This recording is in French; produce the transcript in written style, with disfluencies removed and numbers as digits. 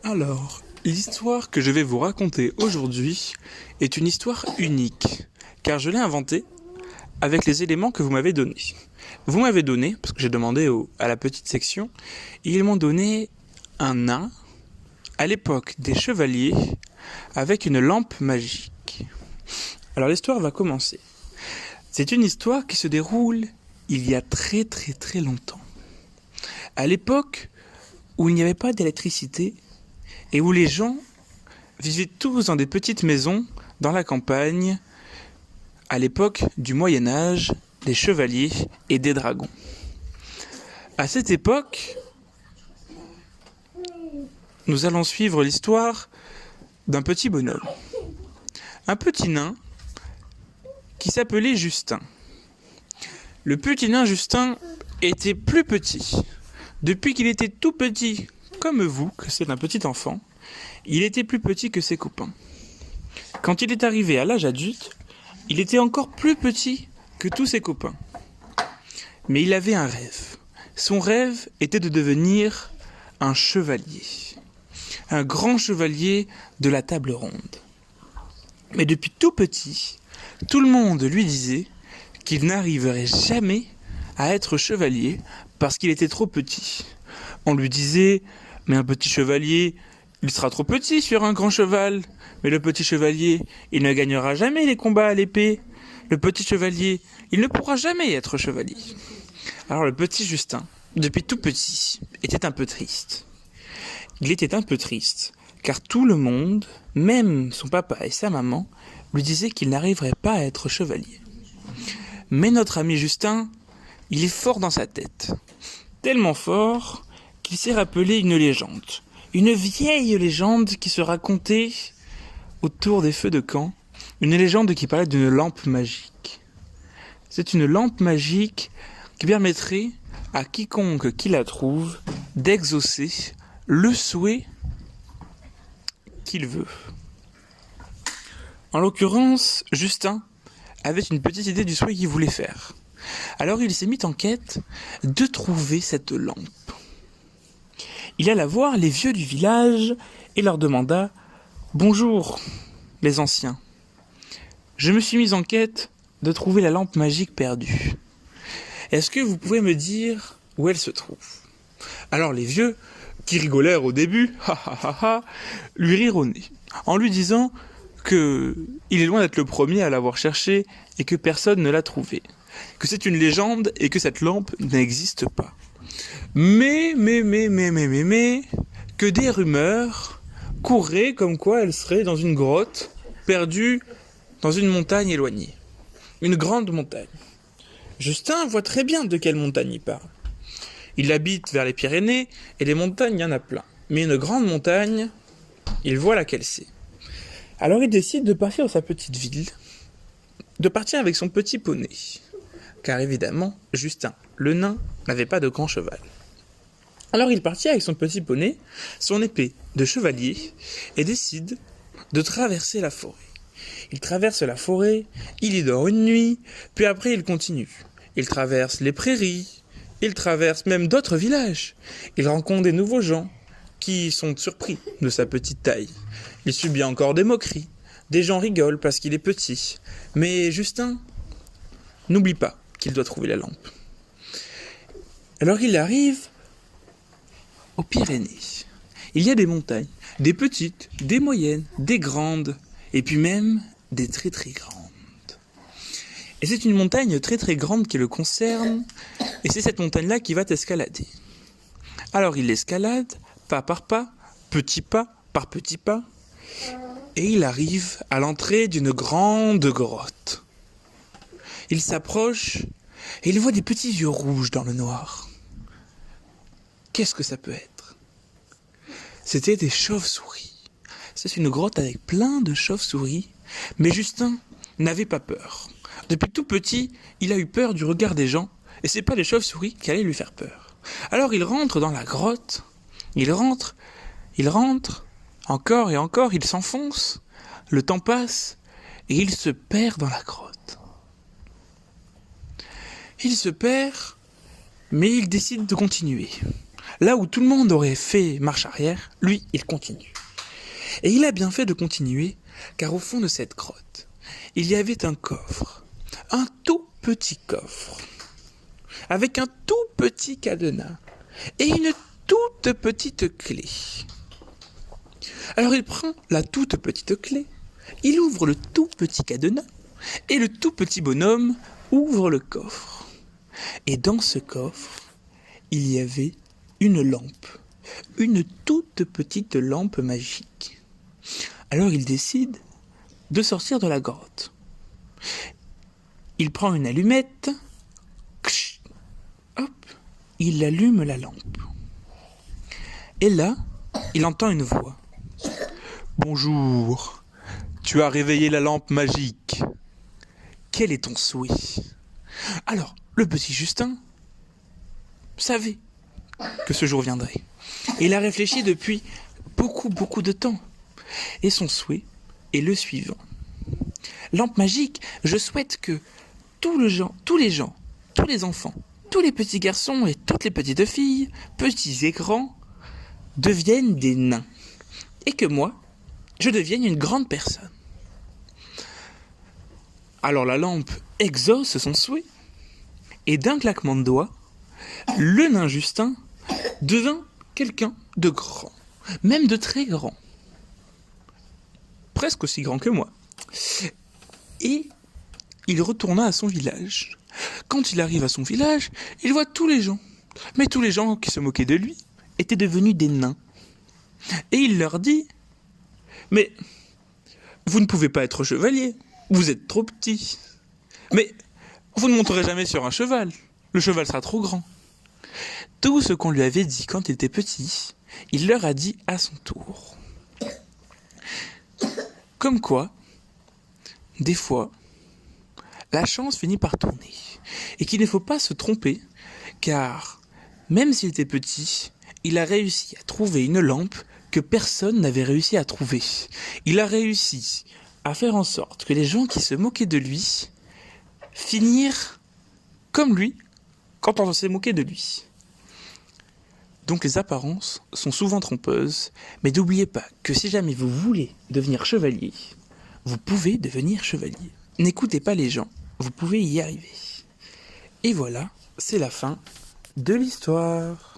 Alors, l'histoire que je vais vous raconter aujourd'hui est une histoire unique, car je l'ai inventée avec les éléments que vous m'avez donnés. Vous m'avez donné, parce que j'ai demandé à la petite section, ils m'ont donné un nain, à l'époque des chevaliers, avec une lampe magique. Alors l'histoire va commencer. C'est une histoire qui se déroule il y a très très très longtemps. À l'époque où il n'y avait pas d'électricité, et où les gens vivaient tous dans des petites maisons dans la campagne, à l'époque du Moyen-Âge, des chevaliers et des dragons. À cette époque, nous allons suivre l'histoire d'un petit bonhomme, un petit nain qui s'appelait Justin. Le petit nain Justin était plus petit. Depuis qu'il était tout petit, comme vous, que c'est un petit enfant, il était plus petit que ses copains. Quand il est arrivé à l'âge adulte, il était encore plus petit que tous ses copains. Mais il avait un rêve. Son rêve était de devenir un chevalier. Un grand chevalier de la table ronde. Mais depuis tout petit, tout le monde lui disait qu'il n'arriverait jamais à être chevalier parce qu'il était trop petit. On lui disait « Mais un petit chevalier, il sera trop petit sur un grand cheval. Mais le petit chevalier, il ne gagnera jamais les combats à l'épée. Le petit chevalier, il ne pourra jamais être chevalier. » Alors le petit Justin, depuis tout petit, était un peu triste. Il était un peu triste, car tout le monde, même son papa et sa maman, lui disaient qu'il n'arriverait pas à être chevalier. Mais notre ami Justin, il est fort dans sa tête. Tellement fort qu'il s'est rappelé une légende. Une vieille légende qui se racontait autour des feux de camp. Une légende qui parlait d'une lampe magique. C'est une lampe magique qui permettrait à quiconque qui la trouve d'exaucer le souhait qu'il veut. En l'occurrence, Justin avait une petite idée du souhait qu'il voulait faire. Alors il s'est mis en quête de trouver cette lampe. Il alla voir les vieux du village et leur demanda « Bonjour, les anciens. Je me suis mis en quête de trouver la lampe magique perdue. Est-ce que vous pouvez me dire où elle se trouve ?» Alors les vieux, qui rigolèrent au début, lui rirent au nez, en lui disant que il est loin d'être le premier à l'avoir cherché et que personne ne l'a trouvé, que c'est une légende et que cette lampe n'existe pas. Mais, que des rumeurs couraient comme quoi elle serait dans une grotte, perdue dans une montagne éloignée. Une grande montagne. Justin voit très bien de quelle montagne il parle. Il habite vers les Pyrénées, et les montagnes, il y en a plein. Mais une grande montagne, il voit laquelle c'est. Alors il décide de partir dans sa petite ville, de partir avec son petit poney. Car évidemment, Justin, le nain, n'avait pas de grand cheval. Alors il partit avec son petit poney, son épée de chevalier, et décide de traverser la forêt. Il traverse la forêt, il y dort une nuit, puis après il continue. Il traverse les prairies, il traverse même d'autres villages. Il rencontre des nouveaux gens qui sont surpris de sa petite taille. Il subit encore des moqueries. Des gens rigolent parce qu'il est petit. Mais Justin n'oublie pas qu'il doit trouver la lampe. Alors il arrive aux Pyrénées. Il y a des montagnes, des petites, des moyennes, des grandes, et puis même des très très grandes. Et c'est une montagne très très grande qui le concerne, et c'est cette montagne-là qui va t'escalader. Alors il l'escalade, pas par pas, petit pas par petit pas, et il arrive à l'entrée d'une grande grotte. Il s'approche, et il voit des petits yeux rouges dans le noir. Qu'est-ce que ça peut être ? C'était des chauves-souris. C'est une grotte avec plein de chauves-souris, mais Justin n'avait pas peur. Depuis tout petit, il a eu peur du regard des gens, et c'est pas les chauves-souris qui allaient lui faire peur. Alors il rentre dans la grotte, il rentre, encore et encore, il s'enfonce, le temps passe, et il se perd dans la grotte. Il se perd, mais il décide de continuer. Là où tout le monde aurait fait marche arrière, lui, il continue. Et il a bien fait de continuer, car au fond de cette grotte, il y avait un coffre, un tout petit coffre, avec un tout petit cadenas et une toute petite clé. Alors il prend la toute petite clé, il ouvre le tout petit cadenas, et le tout petit bonhomme ouvre le coffre. Et dans ce coffre, il y avait une lampe, une toute petite lampe magique. Alors il décide de sortir de la grotte. Il prend une allumette, hop, il allume la lampe. Et là, il entend une voix. Bonjour, tu as réveillé la lampe magique. Quel est ton souhait? Alors, le petit Justin savait que ce jour viendrait. Et il a réfléchi depuis beaucoup de temps. Et son souhait est le suivant. Lampe magique, je souhaite que tous les gens, tous les enfants, tous les petits garçons et toutes les petites filles, petits et grands, deviennent des nains. Et que moi, je devienne une grande personne. Alors la lampe exauce son souhait. Et d'un claquement de doigts, le nain Justin devint quelqu'un de grand, même de très grand. Presque aussi grand que moi. Et il retourna à son village. Quand il arrive à son village, il voit tous les gens. Mais tous les gens qui se moquaient de lui étaient devenus des nains. Et il leur dit « Mais vous ne pouvez pas être chevalier, vous êtes trop petit. Mais vous ne monterez jamais sur un cheval, le cheval sera trop grand. » Tout ce qu'on lui avait dit quand il était petit, il leur a dit à son tour. Comme quoi, des fois, la chance finit par tourner. Et qu'il ne faut pas se tromper, car même s'il était petit, il a réussi à trouver une lampe que personne n'avait réussi à trouver. Il a réussi à faire en sorte que les gens qui se moquaient de lui finirent comme lui quand on s'est moqué de lui. Donc les apparences sont souvent trompeuses, mais n'oubliez pas que si jamais vous voulez devenir chevalier, vous pouvez devenir chevalier. N'écoutez pas les gens, vous pouvez y arriver. Et voilà, c'est la fin de l'histoire.